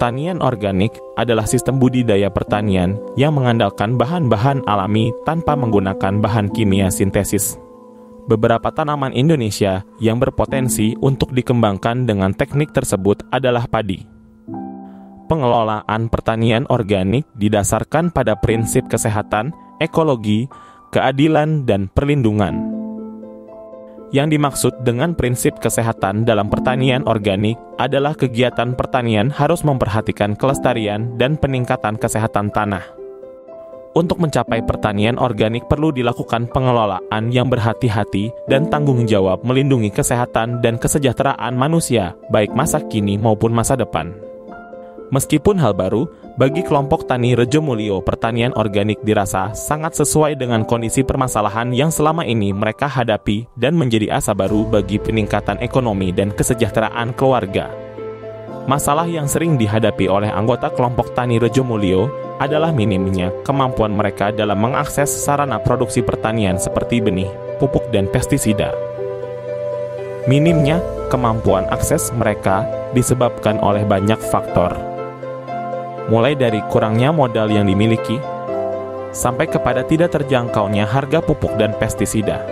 Pertanian organik adalah sistem budidaya pertanian yang mengandalkan bahan-bahan alami tanpa menggunakan bahan kimia sintesis. Beberapa tanaman Indonesia yang berpotensi untuk dikembangkan dengan teknik tersebut adalah padi. Pengelolaan pertanian organik didasarkan pada prinsip kesehatan, ekologi, keadilan, dan perlindungan. Yang dimaksud dengan prinsip kesehatan dalam pertanian organik adalah kegiatan pertanian harus memperhatikan kelestarian dan peningkatan kesehatan tanah. Untuk mencapai pertanian organik perlu dilakukan pengelolaan yang berhati-hati dan tanggung jawab melindungi kesehatan dan kesejahteraan manusia, baik masa kini maupun masa depan. Meskipun hal baru, bagi kelompok Tani Rejomulyo, pertanian organik dirasa sangat sesuai dengan kondisi permasalahan yang selama ini mereka hadapi dan menjadi asa baru bagi peningkatan ekonomi dan kesejahteraan keluarga. Masalah yang sering dihadapi oleh anggota kelompok Tani Rejomulyo adalah minimnya kemampuan mereka dalam mengakses sarana produksi pertanian seperti benih, pupuk, dan pestisida. Minimnya kemampuan akses mereka disebabkan oleh banyak faktor, mulai dari kurangnya modal yang dimiliki, sampai kepada tidak terjangkaunya harga pupuk dan pestisida,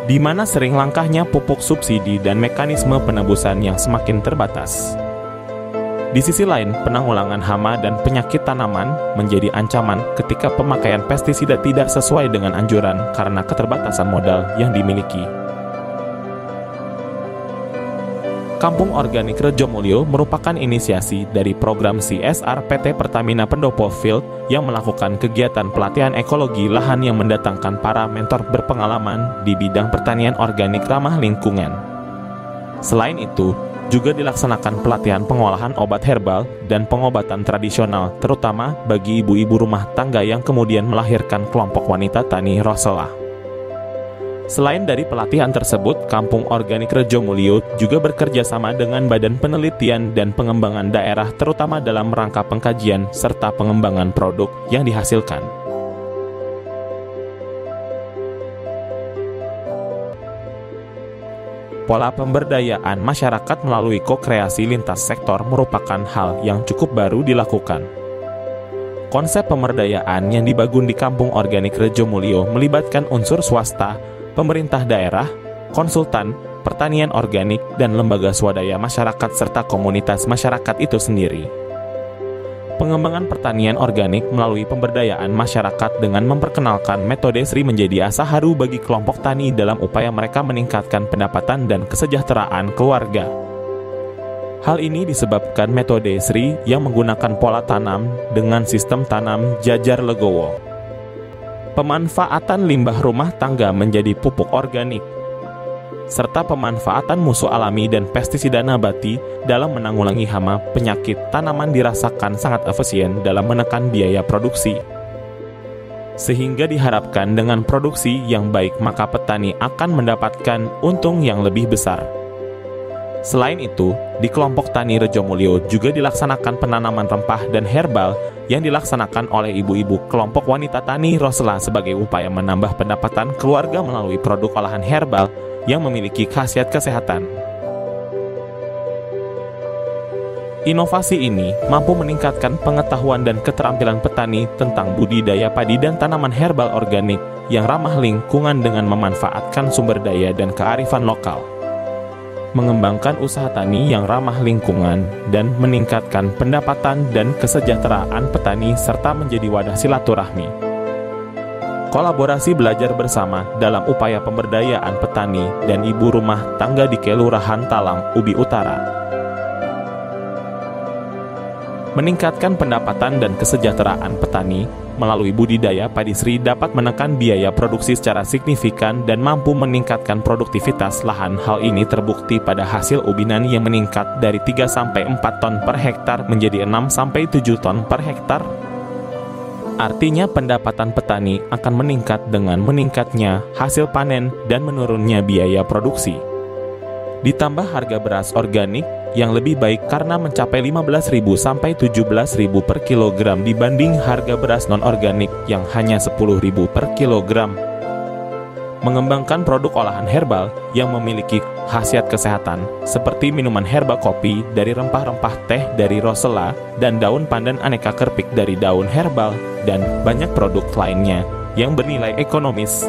di mana sering langkahnya pupuk subsidi dan mekanisme penebusan yang semakin terbatas. Di sisi lain, penanggulangan hama dan penyakit tanaman menjadi ancaman ketika pemakaian pestisida tidak sesuai dengan anjuran karena keterbatasan modal yang dimiliki. Kampung Organik Rejomulyo merupakan inisiasi dari program CSR PT Pertamina Pendopo Field yang melakukan kegiatan pelatihan ekologi lahan yang mendatangkan para mentor berpengalaman di bidang pertanian organik ramah lingkungan. Selain itu, juga dilaksanakan pelatihan pengolahan obat herbal dan pengobatan tradisional, terutama bagi ibu-ibu rumah tangga yang kemudian melahirkan kelompok wanita tani Rosella. Selain dari pelatihan tersebut, Kampung Organik Rejomulyo juga bekerja sama dengan Badan Penelitian dan Pengembangan Daerah terutama dalam rangka pengkajian serta pengembangan produk yang dihasilkan. Pola pemberdayaan masyarakat melalui ko-kreasi lintas sektor merupakan hal yang cukup baru dilakukan. Konsep pemberdayaan yang dibangun di Kampung Organik Rejomulyo melibatkan unsur swasta, pemerintah daerah, konsultan, pertanian organik, dan lembaga swadaya masyarakat serta komunitas masyarakat itu sendiri. Pengembangan pertanian organik melalui pemberdayaan masyarakat dengan memperkenalkan metode SRI menjadi asa haru bagi kelompok tani dalam upaya mereka meningkatkan pendapatan dan kesejahteraan keluarga. Hal ini disebabkan metode SRI yang menggunakan pola tanam dengan sistem tanam jajar legowo. Pemanfaatan limbah rumah tangga menjadi pupuk organik, serta pemanfaatan musuh alami dan pestisida nabati dalam menanggulangi hama penyakit tanaman dirasakan sangat efisien dalam menekan biaya produksi. Sehingga diharapkan dengan produksi yang baik maka petani akan mendapatkan untung yang lebih besar. Selain itu, di kelompok Tani Rejomulyo juga dilaksanakan penanaman rempah dan herbal yang dilaksanakan oleh ibu-ibu kelompok wanita tani Rosella sebagai upaya menambah pendapatan keluarga melalui produk olahan herbal yang memiliki khasiat kesehatan. Inovasi ini mampu meningkatkan pengetahuan dan keterampilan petani tentang budidaya padi dan tanaman herbal organik yang ramah lingkungan dengan memanfaatkan sumber daya dan kearifan lokal, mengembangkan usaha tani yang ramah lingkungan, dan meningkatkan pendapatan dan kesejahteraan petani serta menjadi wadah silaturahmi. Kolaborasi belajar bersama dalam upaya pemberdayaan petani dan ibu rumah tangga di Kelurahan Talang, Ubi Utara. Meningkatkan pendapatan dan kesejahteraan petani melalui budidaya padi SRI dapat menekan biaya produksi secara signifikan dan mampu meningkatkan produktivitas lahan. Hal ini terbukti pada hasil ubinan yang meningkat dari 3-4 ton per hektar menjadi 6-7 ton per hektar. Artinya pendapatan petani akan meningkat dengan meningkatnya hasil panen dan menurunnya biaya produksi. Ditambah harga beras organik yang lebih baik karena mencapai 15.000 sampai 17.000 per kilogram dibanding harga beras non-organik yang hanya 10.000 per kilogram. mengembangkan produk olahan herbal yang memiliki khasiat kesehatan seperti minuman herbal kopi dari rempah-rempah teh dari rosella dan daun pandan aneka kerpik dari daun herbal dan banyak produk lainnya yang bernilai ekonomis.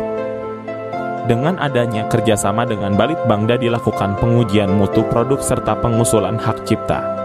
Dengan adanya kerjasama dengan Balitbangda dilakukan pengujian mutu produk serta pengusulan hak cipta.